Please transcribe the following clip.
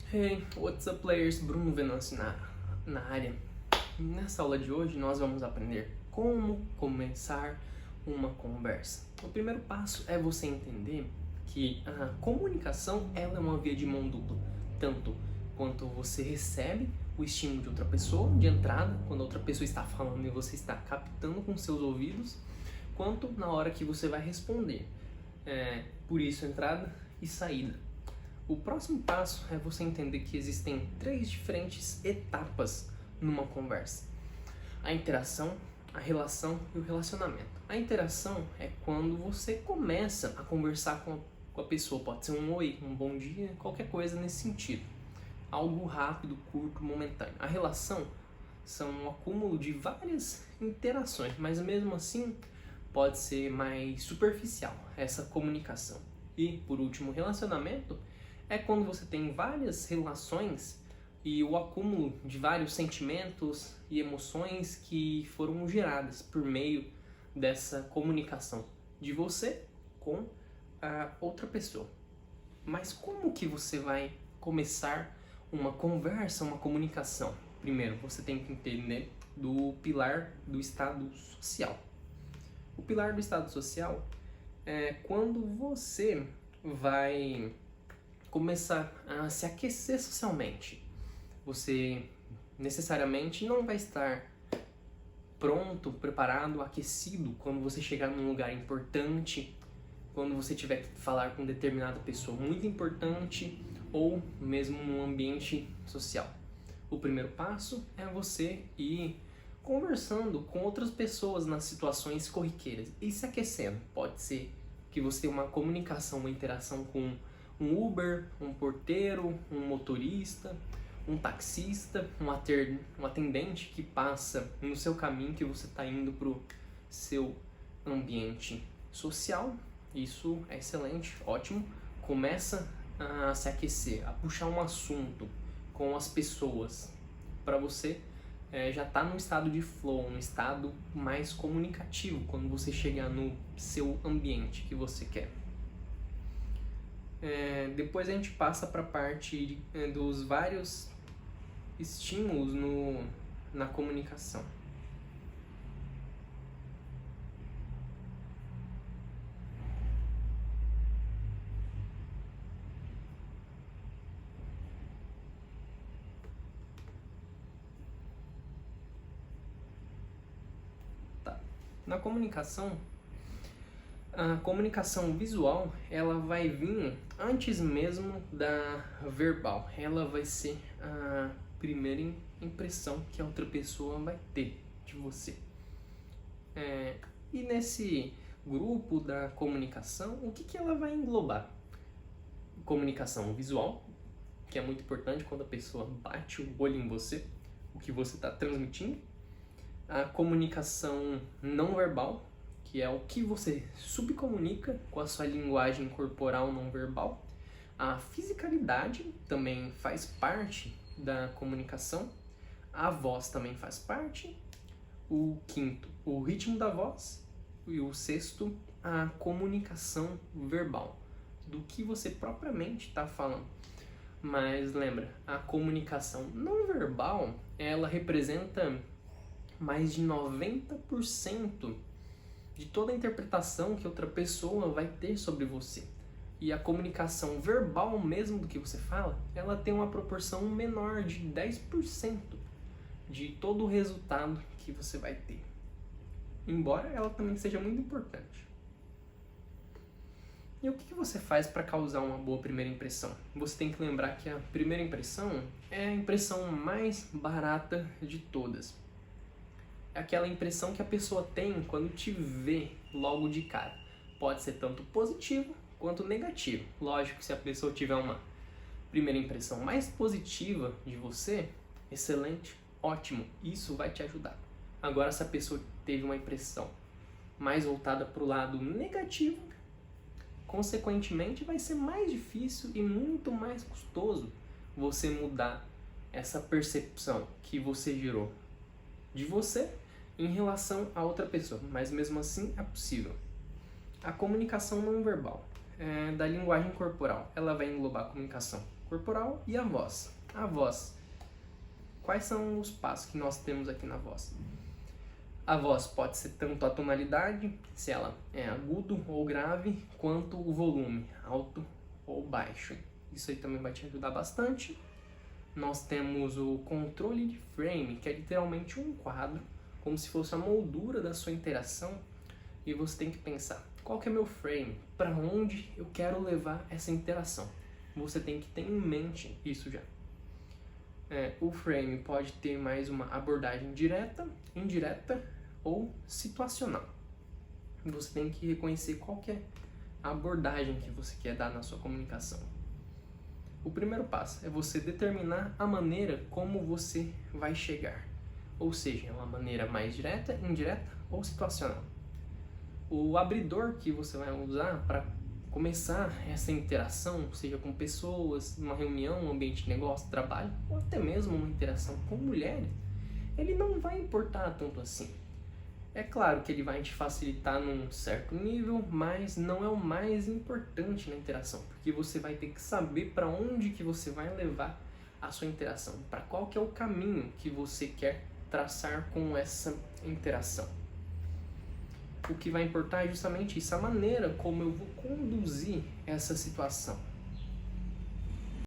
Hey, what's up players? Bruno Venâncio na área. Nessa aula de hoje nós vamos aprender como começar uma conversa. O primeiro passo é você entender que a comunicação ela é uma via de mão dupla. Tanto quanto você recebe o estímulo de outra pessoa de entrada, quando a outra pessoa está falando e você está captando com seus ouvidos, quanto na hora que você vai responder. Por isso, entrada e saída. O próximo passo é você entender que existem 3 diferentes etapas numa conversa: a interação, a relação e o relacionamento. A interação é quando você começa a conversar com a pessoa, pode ser um oi, um bom dia, qualquer coisa nesse sentido. Algo rápido, curto, momentâneo. A relação são um acúmulo de várias interações, mas mesmo assim pode ser mais superficial essa comunicação. E por último, o relacionamento é quando você tem várias relações e o acúmulo de vários sentimentos e emoções que foram geradas por meio dessa comunicação de você com a outra pessoa. Mas como que você vai começar uma conversa, uma comunicação? Primeiro, você tem que entender do pilar do estado social. O pilar do estado social é quando você vai começar a se aquecer socialmente. Você necessariamente não vai estar pronto, preparado, aquecido quando você chegar num lugar importante, quando você tiver que falar com determinada pessoa muito importante ou mesmo num ambiente social. O primeiro passo é você ir conversando com outras pessoas nas situações corriqueiras e se aquecendo. Pode ser que você tenha uma comunicação, uma interação com um Uber, um porteiro, um motorista, um taxista, um atendente que passa no seu caminho, que você está indo para o seu ambiente social. Isso é excelente, ótimo. Começa a se aquecer, a puxar um assunto com as pessoas para você já tá num estado de flow, num estado mais comunicativo quando você chegar no seu ambiente que você quer. Depois a gente passa para a parte dos vários estímulos na comunicação. Na comunicação, a comunicação visual ela vai vir antes mesmo da verbal. Ela vai ser a primeira impressão que a outra pessoa vai ter de você. E nesse grupo da comunicação, o que ela vai englobar? Comunicação visual, que é muito importante quando a pessoa bate o olho em você, o que você está transmitindo. A comunicação não verbal, que é o que você subcomunica com a sua linguagem corporal não verbal. A fisicalidade também faz parte da comunicação. A voz também faz parte. O quinto, o ritmo da voz. E o sexto, a comunicação verbal, do que você propriamente está falando. Mas lembra, a comunicação não verbal, ela representa mais de 90% de toda a interpretação que outra pessoa vai ter sobre você. E a comunicação verbal mesmo do que você fala, ela tem uma proporção menor de 10% de todo o resultado que você vai ter. Embora ela também seja muito importante. E o que você faz para causar uma boa primeira impressão? Você tem que lembrar que a primeira impressão é a impressão mais barata de todas. É aquela impressão que a pessoa tem quando te vê logo de cara. Pode ser tanto positivo quanto negativo. Lógico que se a pessoa tiver uma primeira impressão mais positiva de você, excelente, ótimo, isso vai te ajudar. Agora, se a pessoa teve uma impressão mais voltada para o lado negativo, consequentemente vai ser mais difícil e muito mais custoso você mudar essa percepção que você gerou de você em relação a outra pessoa, mas mesmo assim é possível. A comunicação não verbal da linguagem corporal, ela vai englobar a comunicação corporal e a voz. A voz. Quais são os passos que nós temos aqui na voz? A voz pode ser tanto a tonalidade, se ela é agudo ou grave, quanto o volume, alto ou baixo. Isso aí também vai te ajudar bastante. Nós temos o controle de frame, que é literalmente um quadro, como se fosse a moldura da sua interação. E você tem que pensar, qual que é meu frame? Para onde eu quero levar essa interação? Você tem que ter em mente isso já. O frame pode ter mais uma abordagem direta, indireta ou situacional. Você tem que reconhecer qual que é a abordagem que você quer dar na sua comunicação. O primeiro passo é você determinar a maneira como você vai chegar. Ou seja, uma maneira mais direta, indireta ou situacional. O abridor que você vai usar para começar essa interação, seja com pessoas, numa reunião, um ambiente de negócio, trabalho, ou até mesmo uma interação com mulheres, ele não vai importar tanto assim. É claro que ele vai te facilitar num certo nível, mas não é o mais importante na interação, porque você vai ter que saber para onde que você vai levar a sua interação, para qual que é o caminho que você quer traçar com essa interação. O que vai importar é justamente isso, a maneira como eu vou conduzir essa situação.